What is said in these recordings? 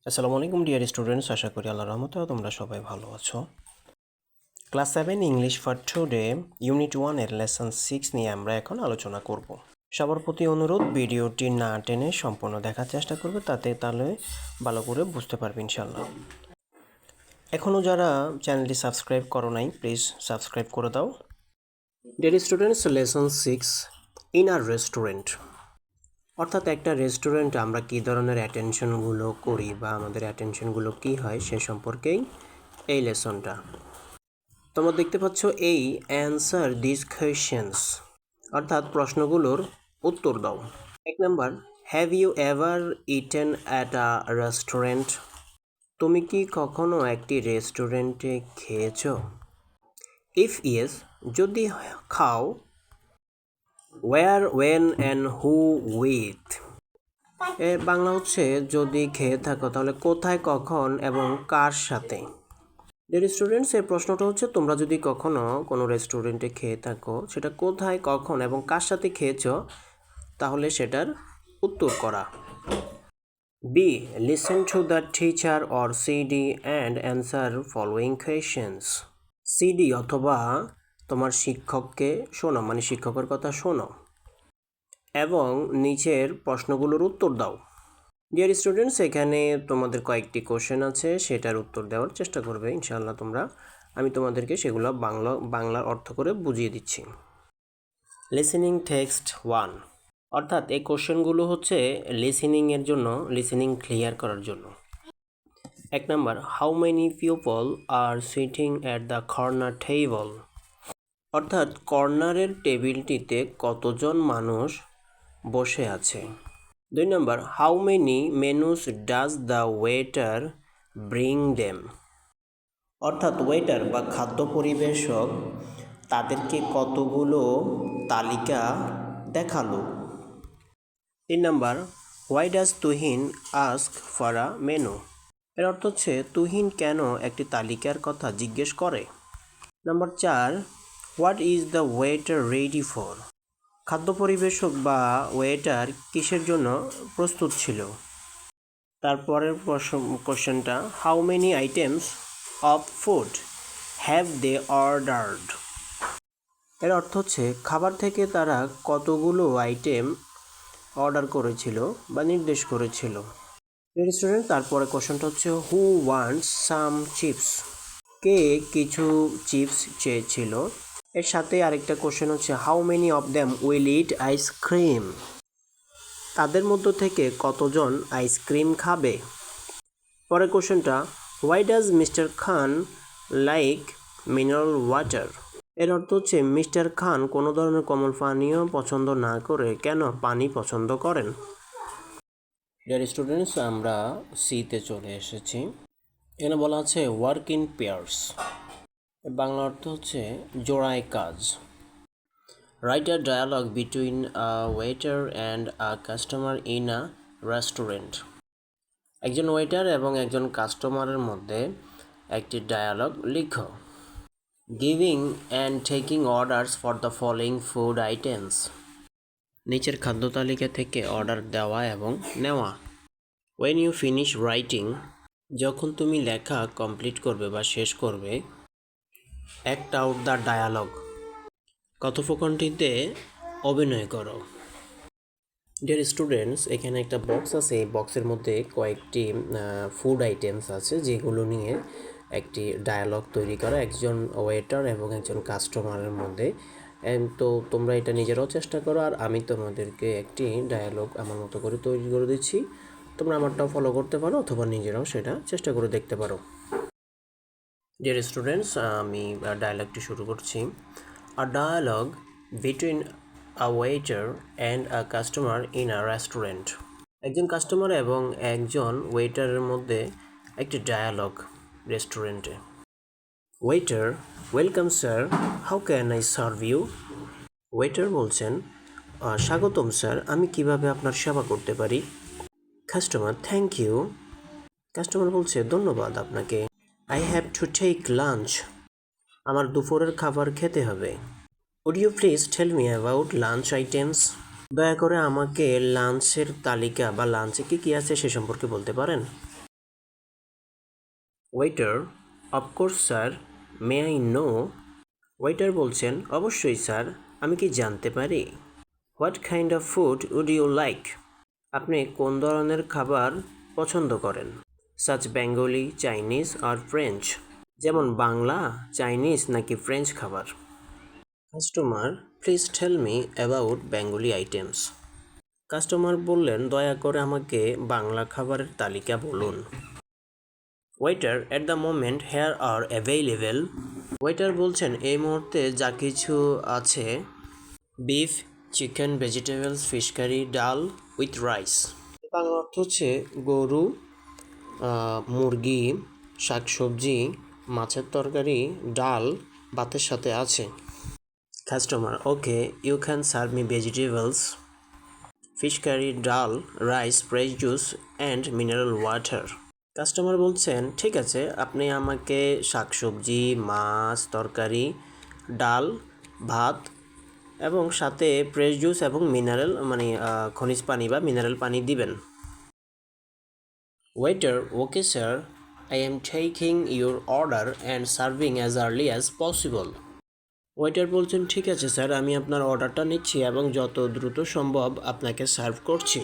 আসসালামু আলাইকুম dear students, আশা করি আল্লাহর রহমতে তোমরা সবাই ভালো আছো। Class 7 English for today unit 1 এর লেসন 6 নিয়ে আমরা এখন আলোচনা করব। সবার প্রতি অনুরোধ, ভিডিওটি না টেনে সম্পূর্ণ দেখার চেষ্টা করবে, তাহলে ভালো করে বুঝতে পারবে ইনশাল্লাহ। এখনও যারা চ্যানেলটি সাবস্ক্রাইব করো নাই, প্লিজ সাবস্ক্রাইব করে দাও। Dear students, lesson 6 in a restaurant. অর্থাৎ একটা রেস্টুরেন্টে আমরা কী ধরনের অ্যাটেনশনগুলো করি বা আমাদের অ্যাটেনশনগুলো কী হয় সে সম্পর্কেই এই লেসনটা। তোমরা দেখতে পাচ্ছ এই অ্যান্সার দিস কোয়েশ্চেন্স, অর্থাৎ প্রশ্নগুলোর উত্তর দাও। 1 number, have you ever eaten at a restaurant? তুমি কি কখনো একটি রেস্টুরেন্টে খেয়েছো? ইফ ইয়েস, যদি খাও, where, when and who with? এর বাংলা হচ্ছে, যদি খেয়ে থাকো তাহলে কোথায়, কখন এবং কার সাথে। ডিয়ার স্টুডেন্টস, এই প্রশ্নটা হচ্ছে তোমরা যদি কখনো কোনো রেস্টুরেন্টে খেয়ে থাকো, সেটা কোথায়, কখন এবং কার সাথে খেয়েছো, তাহলে সেটার উত্তর করা। B, listen to the teacher or CD and answer following questions. CD অথবা তোমার শিক্ষককে শোনো, মানে শিক্ষকের কথা শোনো এবং নিচের প্রশ্নগুলোর উত্তর দাও। ডিয়ার স্টুডেন্টস, এখানে তোমাদের কয়েকটি কোশ্চেন আছে, সেটার উত্তর দেওয়ার চেষ্টা করবে ইনশাআল্লাহ তোমরা। আমি তোমাদেরকে সেগুলো বাংলার অর্থ করে বুঝিয়ে দিচ্ছি। লিসেনিং টেক্সট 1, অর্থাৎ এই কোশ্চেনগুলো হচ্ছে লিসেনিংয়ের জন্য, লিসেনিং ক্লিয়ার করার জন্য। 1 number, how many people are sitting at the corner table? অর্থাৎ কর্নারের টেবিলটিতে কতজন মানুষ বসে আছে। 2 number, how many menus does the waiter bring them? অর্থাৎ ওয়েটার বা খাদ্য পরিবেশক তাদেরকে কতগুলো তালিকা দেখালো। 3 number, why does Tuhin ask for a menu? এর অর্থ হচ্ছে তুহিন কেন একটি তালিকার কথা জিজ্ঞেস করে। Number 4, what is the waiter ready for? খাদ্য পরিবেশক বা ওয়েটার কিসের জন্য প্রস্তুত ছিল। তারপরের কোশ্চেনটা, how many items of food have they ordered? এর অর্থ হচ্ছে খাবার থেকে তারা কতগুলো আইটেম অর্ডার করেছিল বা নির্দেশ করেছিল। স্টুডেন্ট, তারপরে কোশ্চেনটা হচ্ছে, হু ওয়ান্টস সাম চিপস? কে কিছু চিপস চেয়েছিল। এর সাথে আরেকটা কোশ্চেন হচ্ছে, how many of them will it ice cream? তাদের মধ্য থেকে কতজন আইসক্রিম খাবে। পরের কোশ্চেনটা, why does mister Khan like mineral water? এর অর্থ হচ্ছে মিস্টার খান কোনো ধরনের কোমল পানীয় পছন্দ না করে কেন পানি পছন্দ করেন। ডিয়ার স্টুডেন্টস, আমরা সিতে চলে এসেছি। এখানে বলা আছে ওয়ার্ক ইন পেয়ার্স, বাংলা অর্থ হচ্ছে জোড়ায় কাজ। Write a dialogue between a waiter and a customer in a restaurant. একজন ওয়েটার এবং একজন কাস্টমারের মধ্যে একটি ডায়ালগ লিখো। Giving and taking orders for the following food items. নিচের খাদ্য তালিকা থেকে অর্ডার দেওয়া এবং নেওয়া। ওয়েন ইউ ফিনিশ রাইটিং, যখন তুমি লেখা কমপ্লিট করবে বা শেষ করবে। অ্যাক্ট আউট দ্য ডায়ালগ, কথোপকথনটিতে অভিনয় করো। ডিয়ার স্টুডেন্টস, এখানে একটা বক্স আছে, এই বক্সের মধ্যে কয়েকটি ফুড আইটেমস আছে যেগুলো নিয়ে একটি ডায়ালগ তৈরি করা একজন ওয়েটার এবং একজন কাস্টমারের মধ্যে। তো তোমরা এটা নিজেরাও চেষ্টা করো, আর আমি তোমাদেরকে একটি ডায়ালগ আমার মতো করে তৈরি করে দিচ্ছি। তোমরা আমারটাও ফলো করতে পারো অথবা নিজেরাও সেটা চেষ্টা করে দেখতে পারো। ডিয়ার স্টুডেন্টস, আমি ডায়ালগটি শুরু করছি। A dialogue between a waiter and a customer in a restaurant. একজন কাস্টমার এবং একজন ওয়েটারের মধ্যে একটি ডায়ালগ রেস্টুরেন্টে। Waiter, welcome sir, how can I serve you? Waiter বলছেন, স্বাগতম স্যার, আমি কিভাবে আপনার সেবা করতে পারি? Customer, thank you. কাস্টমার বলছে, ধন্যবাদ আপনাকে। I have to take lunch, আমার দুপুরের খাবার খেতে হবে। Would you please tell me about lunch items? দয়া করে আমাকে লাঞ্চের তালিকা বা লাঞ্চে কী কী আছে সে সম্পর্কে বলতে পারেন? Waiter, of course sir, may I know? Waiter বলছেন, অবশ্যই স্যার, আমি কি জানতে পারি? What kind of food would you like? আপনি কোন ধরনের খাবার পছন্দ করেন? Such Bengali, Chinese or French? যেমন বাংলা, চাইনিজ নাকি ফ্রেঞ্চ খাবার? Customer, please tell me about Bengali items. Customer বললেন, দয়া করে আমাকে বাংলা খাবারের তালিকা বলুন। Waiter, at the moment here are available. Waiter বলছেন, এই মুহূর্তে যা কিছু আছে, beef, chicken, vegetables, fish curry, dal with rice. Bangla অর্থ হচ্ছে গরু, মুরগি, শাকসবজি, মাছের তরকারি, ডাল ভাতের সাথে আছে। Customer, okay, you can serve me vegetables, fish curry, dal, rice, fresh juice and mineral water. Customer বলছেন, ঠিক আছে, আপনি আমাকে শাকসবজি, মাছ, তরকারি, ডাল, ভাত এবং সাথে ফ্রেশ জুস এবং মিনারেল খনিজ পানি বা মিনারেল পানি দিবেন। Waiter, okay sir, I am taking your order and serving as early as possible. Waiter বলছেন, ঠিক আছে স্যার, আমি আপনার অর্ডারটা নিচ্ছি এবং যত দ্রুত সম্ভব আপনাকে সার্ভ করছি।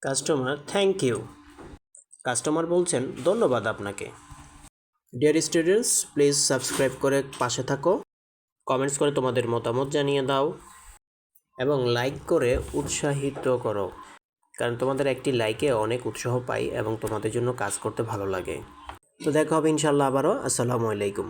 Customer, thank you. কাস্টমার বলছেন, ধন্যবাদ আপনাকে। ডিয়ার স্টুডেন্টস, প্লিজ সাবস্ক্রাইব করে পাশে থাকো, কমেন্টস করে তোমাদের মতামত জানিয়ে দাও এবং লাইক করে উৎসাহিত করো, কারণ তোমাদের একটি লাইকে অনেক উৎসাহ পাই এবং তোমাদের জন্য কাজ করতে ভালো লাগে। তো দেখা হবে ইনশাল্লাহ আবারও। আসসালামু আলাইকুম।